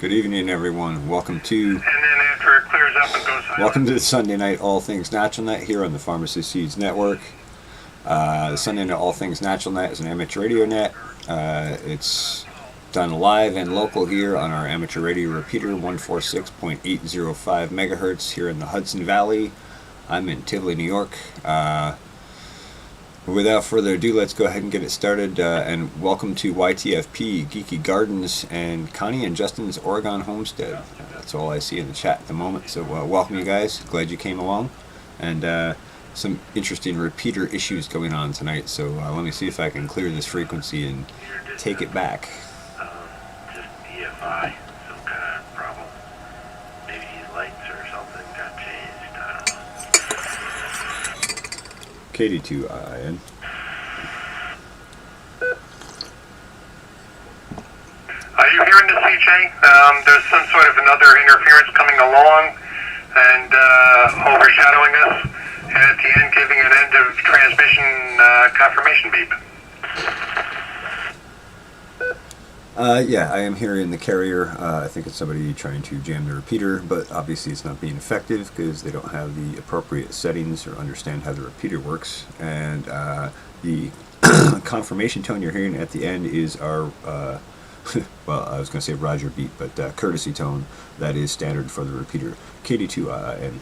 Good evening, everyone. Welcome to and then after it clears up and goes welcome to the Sunday Night All Things Natural Net here on the Farmacy Seeds Network. The Sunday Night All Things Natural Net is an amateur radio net. It's done live and local here on our amateur radio repeater 146.805 megahertz here in the Hudson Valley. I'm in Tivoli, New York. Without further ado, let's go ahead and get it started, and welcome to YTFP, Geeky Gardens, and Connie and Justin's Oregon Homestead. That's all I see in the chat at the moment, so welcome you guys. Glad you came along, and some interesting repeater issues going on tonight, so let me see if I can clear this frequency and take it back. just EFI, some kind of problem. Maybe lights or something got changed, I don't know. KD2IN. Are you hearing this, CJ? There's some sort of another interference coming along and overshadowing us, and at the end giving an end of transmission confirmation beep. Yeah, I am hearing the carrier. I think it's somebody trying to jam the repeater, but obviously it's not being effective because they don't have the appropriate settings or understand how the repeater works. And the confirmation tone you're hearing at the end is our, well, I was going to say Roger beat, but courtesy tone that is standard for the repeater. KD2IN.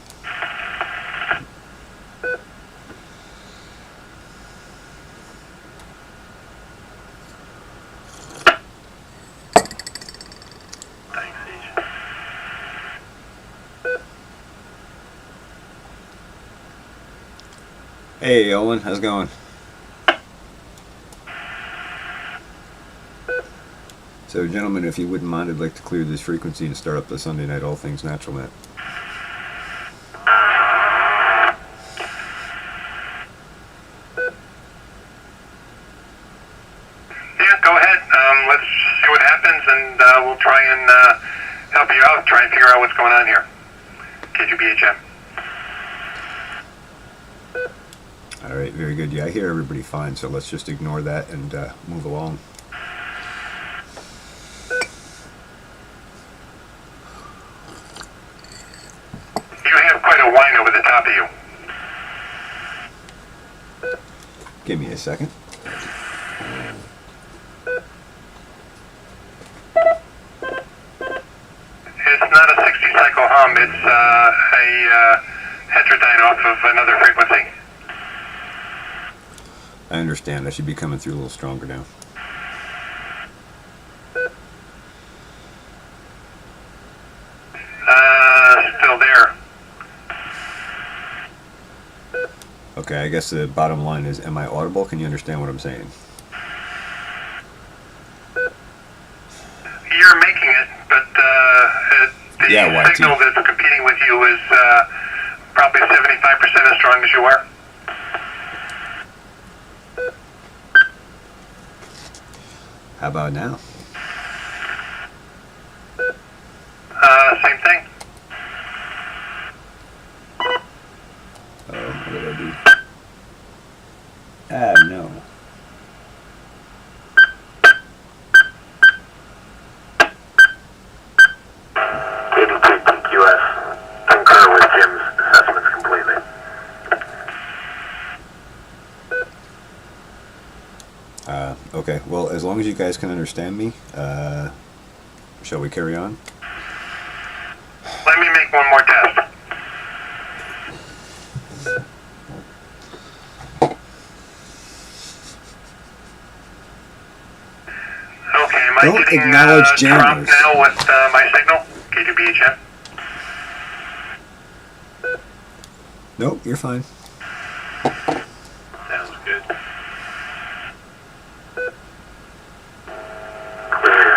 Hey, Owen, how's it going? So, gentlemen, if you wouldn't mind, I'd like to clear this frequency and start up the Sunday Night All Things Natural Net. Yeah, go ahead. Let's see what happens, and we'll try and help you out, try and figure out what's going on here. KGBHM. Alright, very good. Yeah, I hear everybody fine, so let's just ignore that and move along. You have quite a whine over the top of you. Give me a second. It's not a 60-cycle hum, it's a heterodyne off of another frequency. I understand. I should be coming through a little stronger now. Still there. Okay, I guess the bottom line is, am I audible? Can you understand what I'm saying? You're making it, but the Yeah, signal that's competing with you is probably 75% as strong as you are. How about now? Same thing. Oh, what did I do? Ah, no. KDTQS, concur with Jim's assessments completely. Okay, well, as long as you guys can understand me, shall we carry on? Let me make one more test. Okay, am I Don't getting acknowledge dropped jammers. now with my signal? KGBHM? Nope, you're fine. Sounds good. Clear.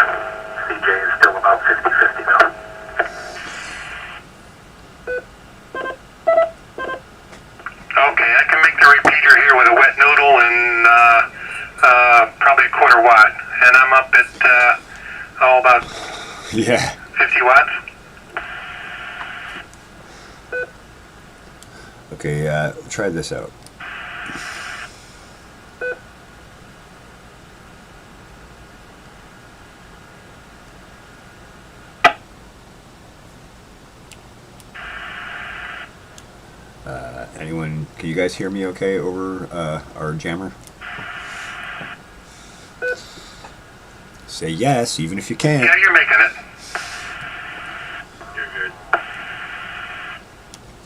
CJ is still about 50-50 though. Okay, I can make the repeater here with a wet noodle and probably a quarter watt. And I'm up at, about Yeah. 50 watts. Okay, try this out. Anyone, can you guys hear me okay over our jammer? Say yes, even if you can't. Yeah, you're making it. You're good.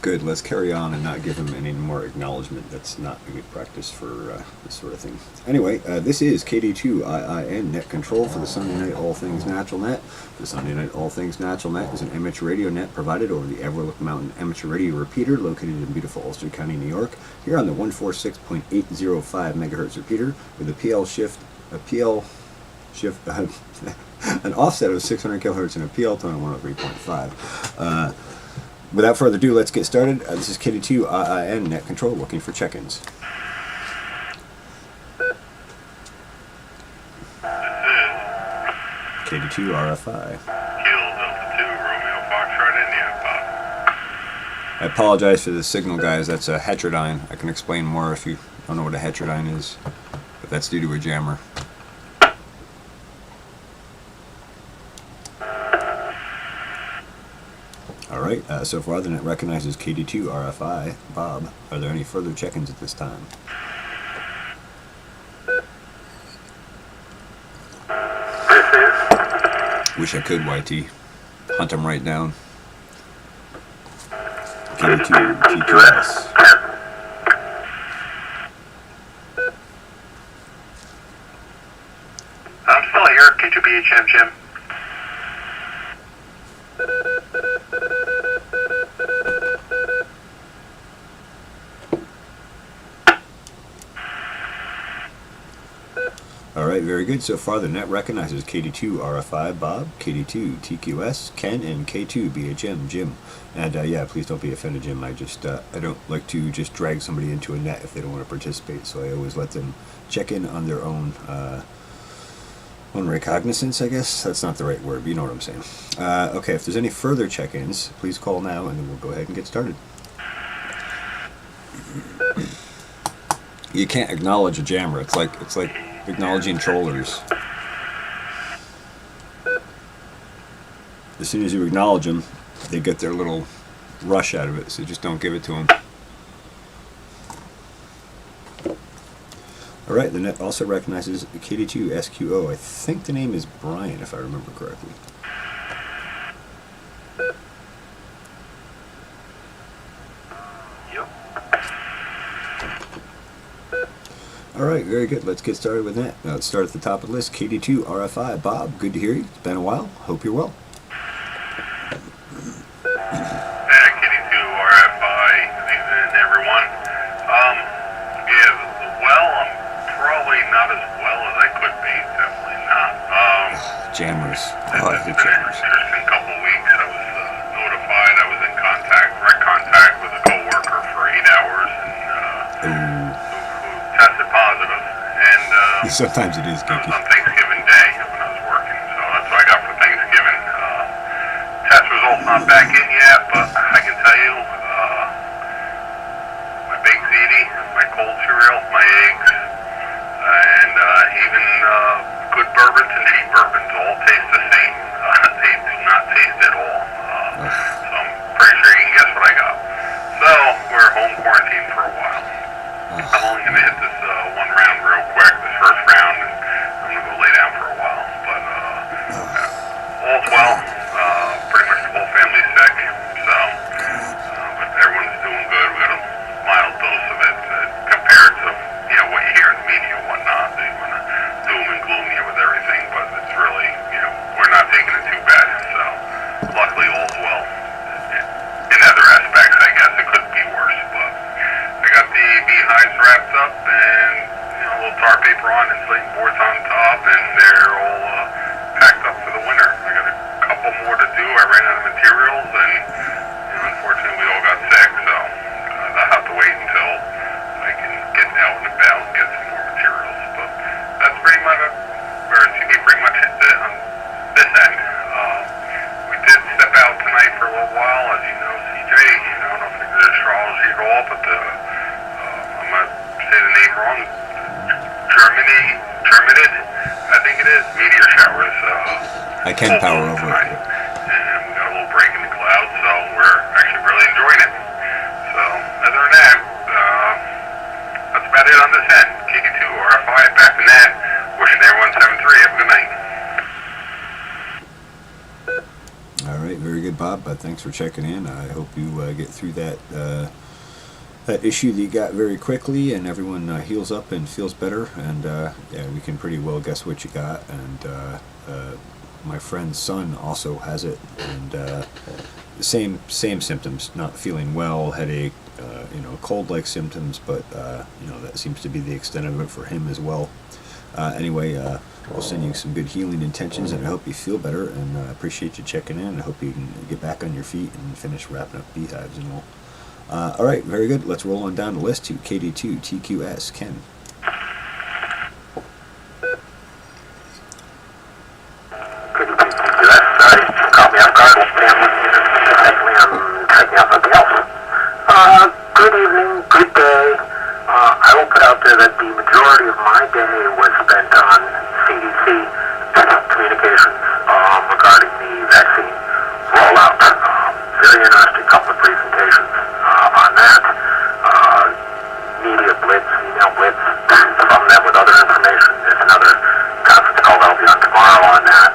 Good, let's carry on and not give him any more acknowledgement. That's not a good practice for this sort of thing. Anyway, this is KD2IIN Net Control for the Sunday Night All Things Natural Net. The Sunday Night All Things Natural Net is an amateur radio net provided over the Overlook Mountain Amateur Radio Repeater located in beautiful Ulster County, New York. Here on the 146.805 megahertz repeater with a an offset of 600 kilohertz and a PL tone of 103.5. Without further ado, let's get started. This is KD2 IIN Net Control looking for check-ins. KD2 RFI. Kilo Delta 2, Romeo Foxtrot, India, Bob. I apologize for the signal, guys. That's a heterodyne. I can explain more if you don't know what a heterodyne is, but that's due to a jammer. Alright, so far the net recognizes KD2 RFI. Bob, are there any further check-ins at this time? Wish I could, YT. Hunt them right down. KD2 TQS. I'm still here, K2BHM, Jim. Alright, very good. So far the net recognizes KD2 RFI, Bob, KD2 TQS, Ken, and K2 BHM, Jim. And yeah, please don't be offended, Jim. I don't like to just drag somebody into a net if they don't want to participate, so I always let them check in on their own recognizance, I guess. That's not the right word, but you know what I'm saying. Okay, if there's any further check-ins, please call now and then we'll go ahead and get started. You can't acknowledge a jammer. It's like acknowledging trollers. As soon as you acknowledge them, they get their little rush out of it, so just don't give it to them. Alright, the net also recognizes KD2 SQO. I think the name is Brian, if I remember correctly. Yep. Alright, very good. Let's get started with that. Now, let's start at the top of the list. KD2 RFI. Bob, good to hear you. It's been a while. Hope you're well. KD2 RFI, and everyone. Yeah, well, I'm probably not as well as I could be. Definitely not. Jammers. It's Oh, I been hate an jammers. interesting couple of weeks. I was notified I was in direct contact with a coworker for 8 hours and who tested positive. And Sometimes it is it was geeky. on Thanksgiving Day when I was working, so that's what I got for Thanksgiving. Test results not back in yet, but I can tell you, my baked ziti, my cold cereal, my eggs, and even good bourbons and cheap bourbons all taste the same. They do not taste at all. So I'm pretty sure you can guess what I got. So we're home quarantined for a while. I'm only going to hit this one round real quick, this first round, and I'm going to go lay down for a while. But all's well. Pretty much the whole family's sick. So, but everyone's doing good. We got a mild dose of it compared to what you hear in the media and whatnot. They want to doom and gloom you with everything, but it's really we're not taking it too bad. So luckily all's well. In other aspects, I guess it could be worse, but I got the beehives wrapped up and a little tar paper on, insulating boards on top, and they're all packed up for the winter. I got a couple more to do. I ran out of materials, and unfortunately we all got sick, so I'll have to wait until I can get out and about and get some more materials. But that's pretty much it on this end. We did step out tonight for a little while, as you know, CJ. I don't know if it's astrology at all, but I'm going to say the name wrong. Germinated, I think it is. Meteor showers. I can power over tonight. it. And we got a little break in the clouds, so we're actually really enjoying it. So, as I 173. Have a good night. All right, very good, Bob. Thanks for checking in. I hope you get through that that issue that you got very quickly, and everyone heals up and feels better. And yeah, we can pretty well guess what you got. And my friend's son also has it, and the same symptoms: not feeling well, headache, cold-like symptoms. But that seems to be the extent of it for him as well. Anyway, we'll send you some good healing intentions, and I hope you feel better, and I appreciate you checking in. I hope you can get back on your feet and finish wrapping up beehives and all. All right, very good. Let's roll on down the list to KD2 TQS. Ken. Sorry, caught me off guard. Technically, I'm checking out something else. Good evening, good day. I will put out there that the majority of my day was spent on CDC communications regarding the vaccine rollout. Very interesting couple of presentations on that. Media blitz, email blitz from them with other information. There's another conference call that'll be on tomorrow on that.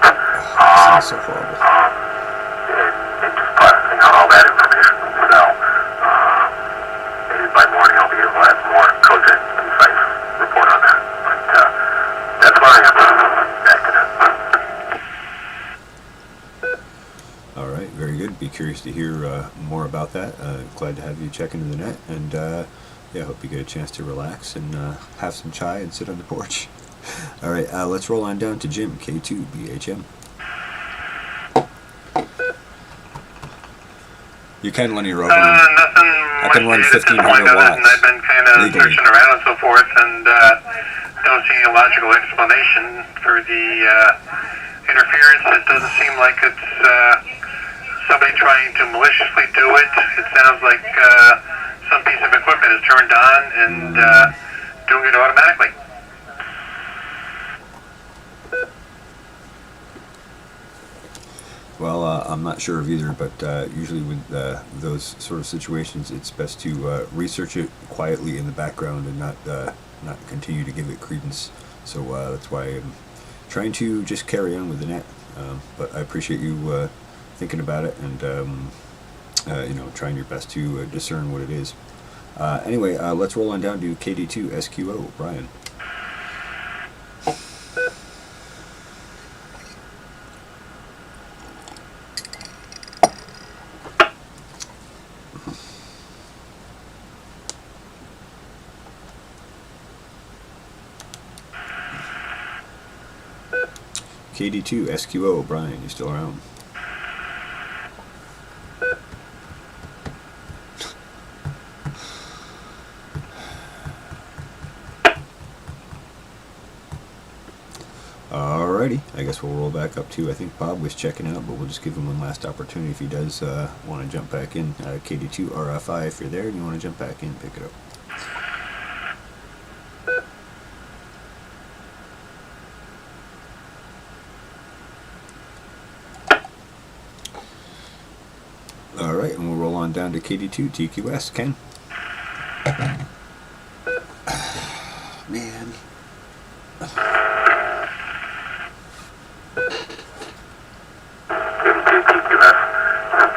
Sounds so horrible. And just processing out all that information. So maybe by morning I'll be able to have more cogent, concise report on that. But that's where I am. Back to that. All right, very good. Be curious to hear more about that. Glad to have you check into the net, and yeah, hope you get a chance to relax and have some chai and sit on the porch. All right, let's roll on down to Jim, K2 BHM. You can run your own. Nothing I can run much to 1,500 disappoint other than watts I've been kind of legally. searching around and so forth, and don't see any logical explanation for the interference. It doesn't seem like it's somebody trying to maliciously do it. It sounds like some piece of equipment is turned on and doing it automatically. Well, I'm not sure of either, but usually with those sort of situations, it's best to research it quietly in the background and not continue to give it credence. So that's why I'm trying to just carry on with the net. But I appreciate you thinking about it and trying your best to discern what it is. Anyway, let's roll on down to KD2 SQO, Brian. KD2 SQO, Brian, you still around? Alrighty, I guess we'll roll back up to, I think Bob was checking out, but we'll just give him one last opportunity if he does want to jump back in. KD2 RFI, if you're there and you want to jump back in, pick it up. Alright, and we'll roll on down to KD2 TQS. Ken? Man.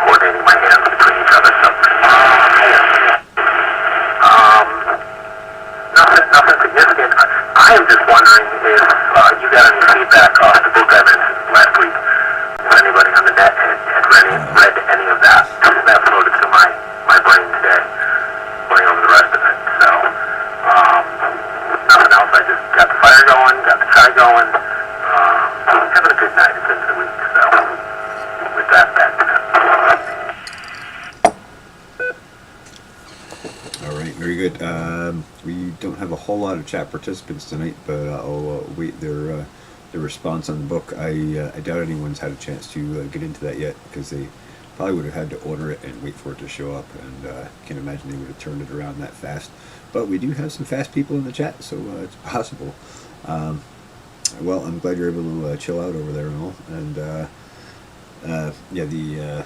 Coordinating my hands between each other. So, nothing significant. I am just wondering if you got any feedback off the book I mentioned last week. If anybody on the net had read any of that. That floated through my brain today, putting over the rest of it. So, nothing else. I just got the fire going, got the chai going. Having a good night. It's into the week. So, with that, back to that. Alright, very good. We don't have a whole lot of chat participants tonight, but I'll wait their response on the book. I doubt anyone's had a chance to get into that yet, because they probably would have had to order it and wait for it to show up, and can't imagine they would have turned it around that fast. But we do have some fast people in the chat, so it's possible. Well, I'm glad you're able to chill out over there and all. And yeah, the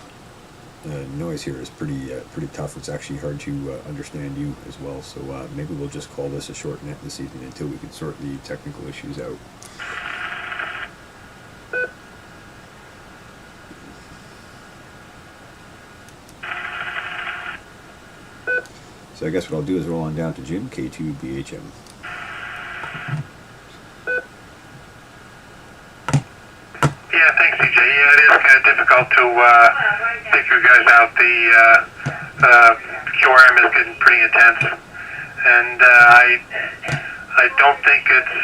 noise here is pretty tough. It's actually hard to understand you as well. So maybe we'll just call this a short net this evening until we can sort the technical issues out. So I guess what I'll do is roll on down to Jim, K2BHM. Yeah, thanks, CJ. Yeah, it is kind of difficult to pick you guys out. The QRM is getting pretty intense, and I don't think it's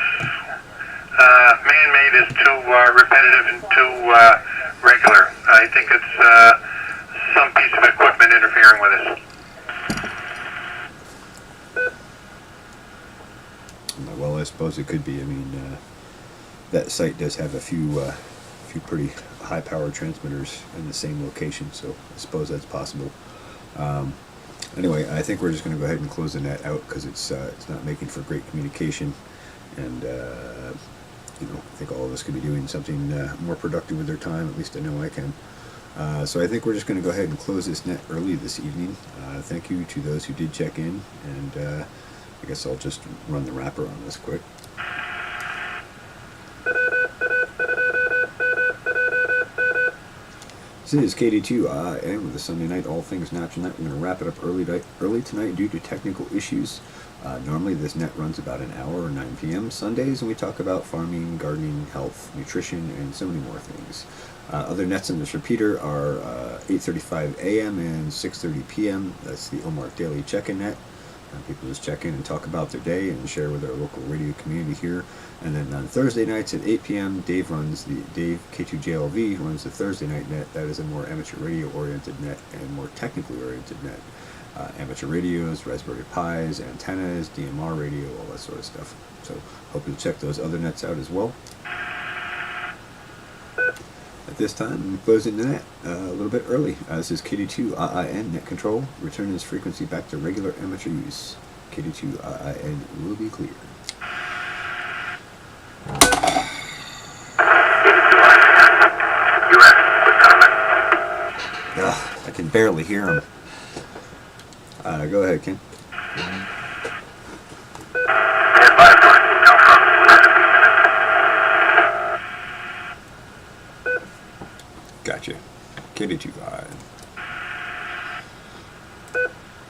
man-made is too repetitive and too regular. I think it's some piece of equipment interfering with us. Well, I suppose it could be. I mean, that site does have a few pretty high-powered transmitters in the same location, so I suppose that's possible. Anyway, I think we're just going to go ahead and close the net out because it's not making for great communication, and you know, I think all of us could be doing something more productive with their time. At least I know I can. So I think we're just going to go ahead and close this net early this evening. Thank you to those who did check in, and I guess I'll just run the wrapper on this quick. This is KD2 and with a Sunday night all things natural net. We're going to wrap it up early tonight due to technical issues. Normally this net runs about an hour or 9 p.m. Sundays, and we talk about farming, gardening, health, nutrition, and so many more things. Other nets in this repeater are 8:35 a.m. and 6:30 p.m. That's the OMARC Daily Check-In Net. People just check in and talk about their day and share with our local radio community here. And then on Thursday nights at 8 p.m., Dave K2JLV runs the Thursday night net. That is a more amateur radio oriented net and more technically oriented net. Amateur radios, Raspberry Pis, antennas, DMR radio, all that sort of stuff. So hope you'll check those other nets out as well. At this time, I'm closing the net a little bit early. This is KD2 AIN net control. Returning this frequency back to regular amateur use. KD2 AIN will be clear. I can barely hear him. Go ahead, Ken. Gotcha. KD2I.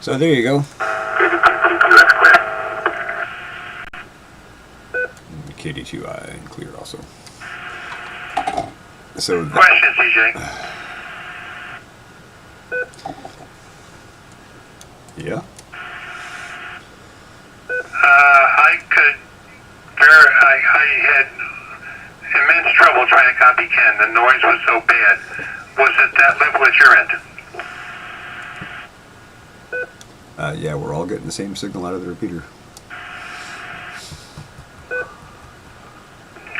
So there you go. KD2I and clear also. So question, CJ. Yeah. I had immense trouble trying to copy Ken. The noise was so bad. Was it that level at your end? Yeah, we're all getting the same signal out of the repeater.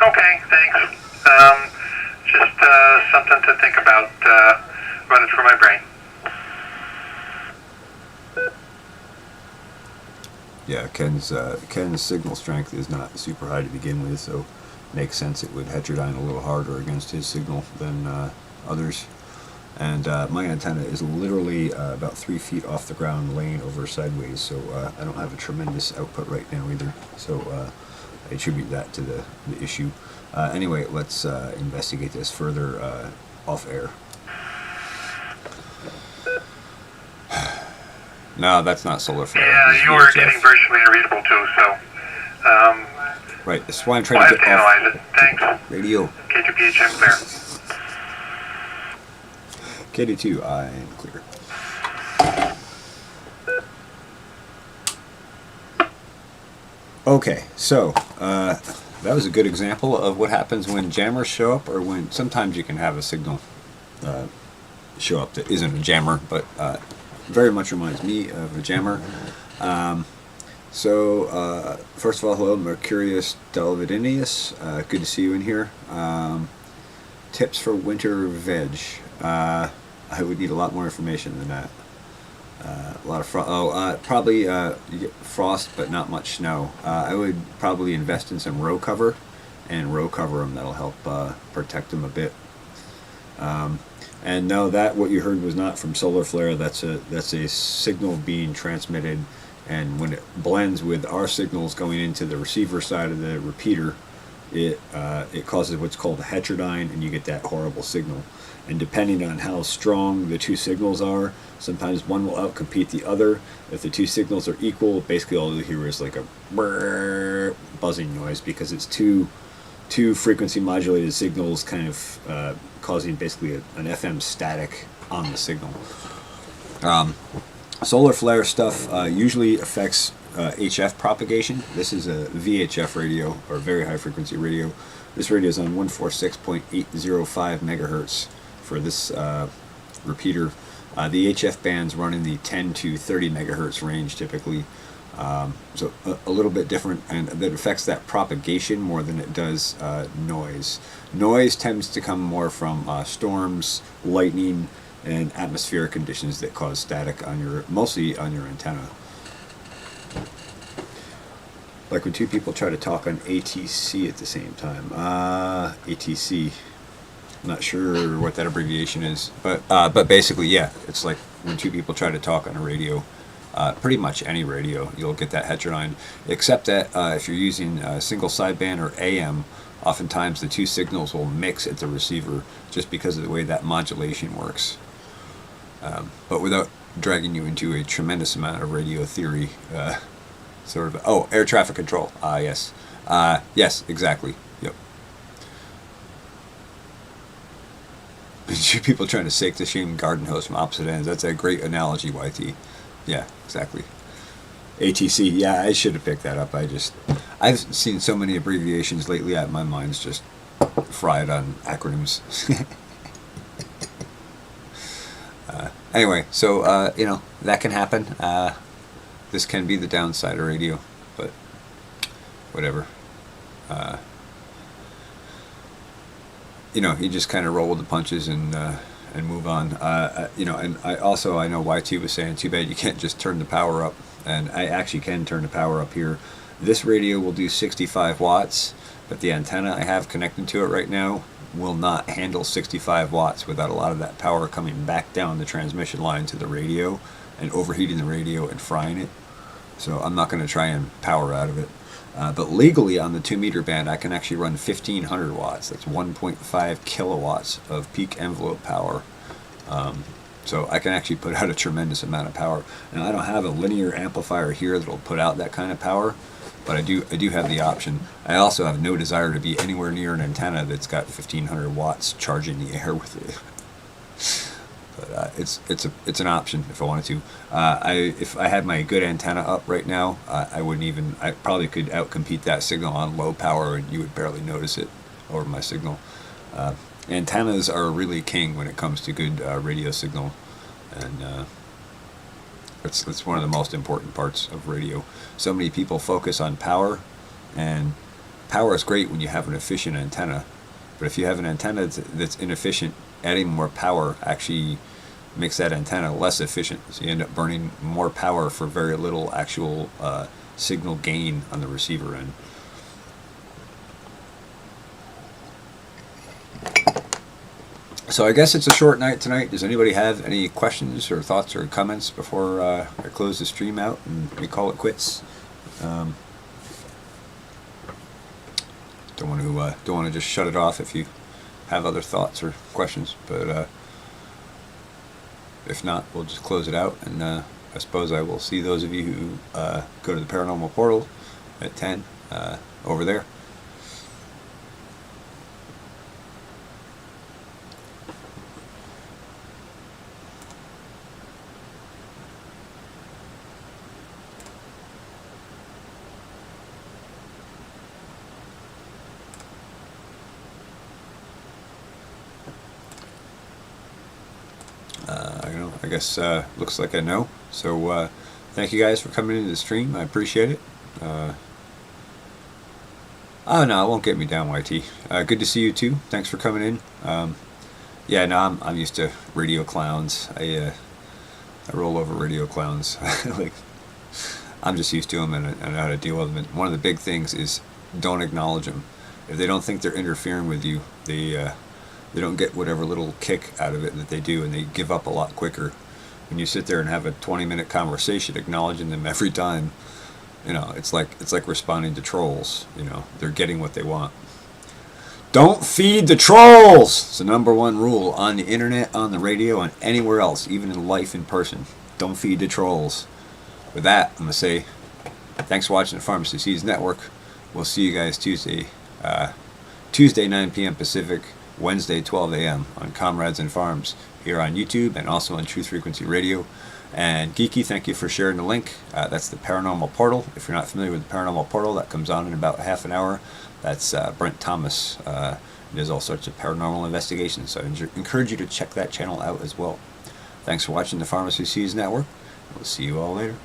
Okay, thanks. Just something to think about running through my brain. Yeah, Ken's signal strength is not super high to begin with, so it makes sense it would heterodyne a little harder against his signal than others. And my antenna is literally about 3 feet off the ground, laying over sideways, so I don't have a tremendous output right now either. So I attribute that to the issue. Anyway, let's investigate this further off air. No, that's not solar flare. Yeah, you were getting virtually unreadable too, so... right, that's why I'm trying to get off analyze it. Thanks. radio. K2BHM clear. KD2, I am clear. Okay, so that was a good example of what happens when jammers show up, or when sometimes you can have a signal show up that isn't a jammer, but very much reminds me of a jammer. First of all, hello, Mercurius Delvidineus. Good to see you in here. Tips for winter veg. I would need a lot more information than that. A lot of frost. Probably you get frost, but not much snow. I would probably invest in some row cover, and row cover them. That'll help protect them a bit. And no, what you heard was not from solar flare. That's a signal being transmitted, and when it blends with our signals going into the receiver side of the repeater, it causes what's called a heterodyne, and you get that horrible signal. And depending on how strong the two signals are, sometimes one will outcompete the other. If the two signals are equal, basically all you hear is like a brrr buzzing noise, because it's two frequency modulated signals kind of causing basically an FM static on the signal. Solar flare stuff usually affects HF propagation. This is a VHF radio, or very high frequency radio. This radio is on 146.805 megahertz for this repeater. The HF bands run in the 10 to 30 megahertz range typically. So a little bit different, and that affects that propagation more than it does noise. Noise tends to come more from storms, lightning, and atmospheric conditions that cause static mostly on your antenna. Like when two people try to talk on ATC at the same time. ATC. I'm not sure what that abbreviation is, but basically, yeah, it's like when two people try to talk on a radio. Pretty much any radio, you'll get that heterodyne, except that if you're using single sideband or AM, oftentimes the two signals will mix at the receiver just because of the way that modulation works. But without dragging you into a tremendous amount of radio theory, air traffic control. Yes. Yes, exactly. Yep. Two people trying to sake the shame garden hose from opposite ends. That's a great analogy, YT. Yeah, exactly. ATC, yeah, I should have picked that up. I've seen so many abbreviations lately, my mind's just fried on acronyms. Anyway, so, that can happen. This can be the downside of radio, but whatever. You just kind of roll with the punches and move on. And I know YT was saying, too bad you can't just turn the power up, and I actually can turn the power up here. This radio will do 65 watts, but the antenna I have connected to it right now will not handle 65 watts without a lot of that power coming back down the transmission line to the radio and overheating the radio and frying it. So I'm not going to try and power out of it. But legally on the 2 meter band, I can actually run 1500 watts. That's 1.5 kilowatts of peak envelope power. So I can actually put out a tremendous amount of power. Now I don't have a linear amplifier here that'll put out that kind of power, but I do have the option. I also have no desire to be anywhere near an antenna that's got 1500 watts charging the air with it. But it's an option if I wanted to. If I had my good antenna up right now, I probably could outcompete that signal on low power, and you would barely notice it over my signal. Antennas are really king when it comes to good radio signal, and it's one of the most important parts of radio. So many people focus on power, and power is great when you have an efficient antenna, but if you have an antenna that's inefficient, adding more power actually makes that antenna less efficient, so you end up burning more power for very little actual signal gain on the receiver end. So I guess it's a short night tonight. Does anybody have any questions or thoughts or comments before I close the stream out and we call it quits? Don't want to just shut it off if you have other thoughts or questions, but if not, we'll just close it out, and I suppose I will see those of you who go to the Paranormal Portal at 10 over there. I guess looks like I know. So thank you guys for coming into the stream. I appreciate it. Oh no, it won't get me down, YT. Good to see you too. Thanks for coming in. Yeah, no, I'm used to radio clowns. I roll over radio clowns. Like, I'm just used to them and I know how to deal with them. And one of the big things is don't acknowledge them. If they don't think they're interfering with you, they don't get whatever little kick out of it that they do, and they give up a lot quicker. When you sit there and have a 20-minute conversation acknowledging them every time, it's like responding to trolls. They're getting what they want. Don't feed the trolls. It's the #1 rule on the internet, on the radio, and anywhere else, even in life in person. Don't feed the trolls. With that, I'm going to say thanks for watching the Farmacy Seeds Network. We'll see you guys Tuesday 9 p.m. Pacific, Wednesday 12 a.m. on Comrades and Farms here on YouTube and also on Truth Frequency Radio. And Geeky, thank you for sharing the link. That's the Paranormal Portal. If you're not familiar with the Paranormal Portal, that comes on in about half an hour. That's Brent Thomas. He does all sorts of paranormal investigations, so I encourage you to check that channel out as well. Thanks for watching the Farmacy Seeds Network. We'll see you all later.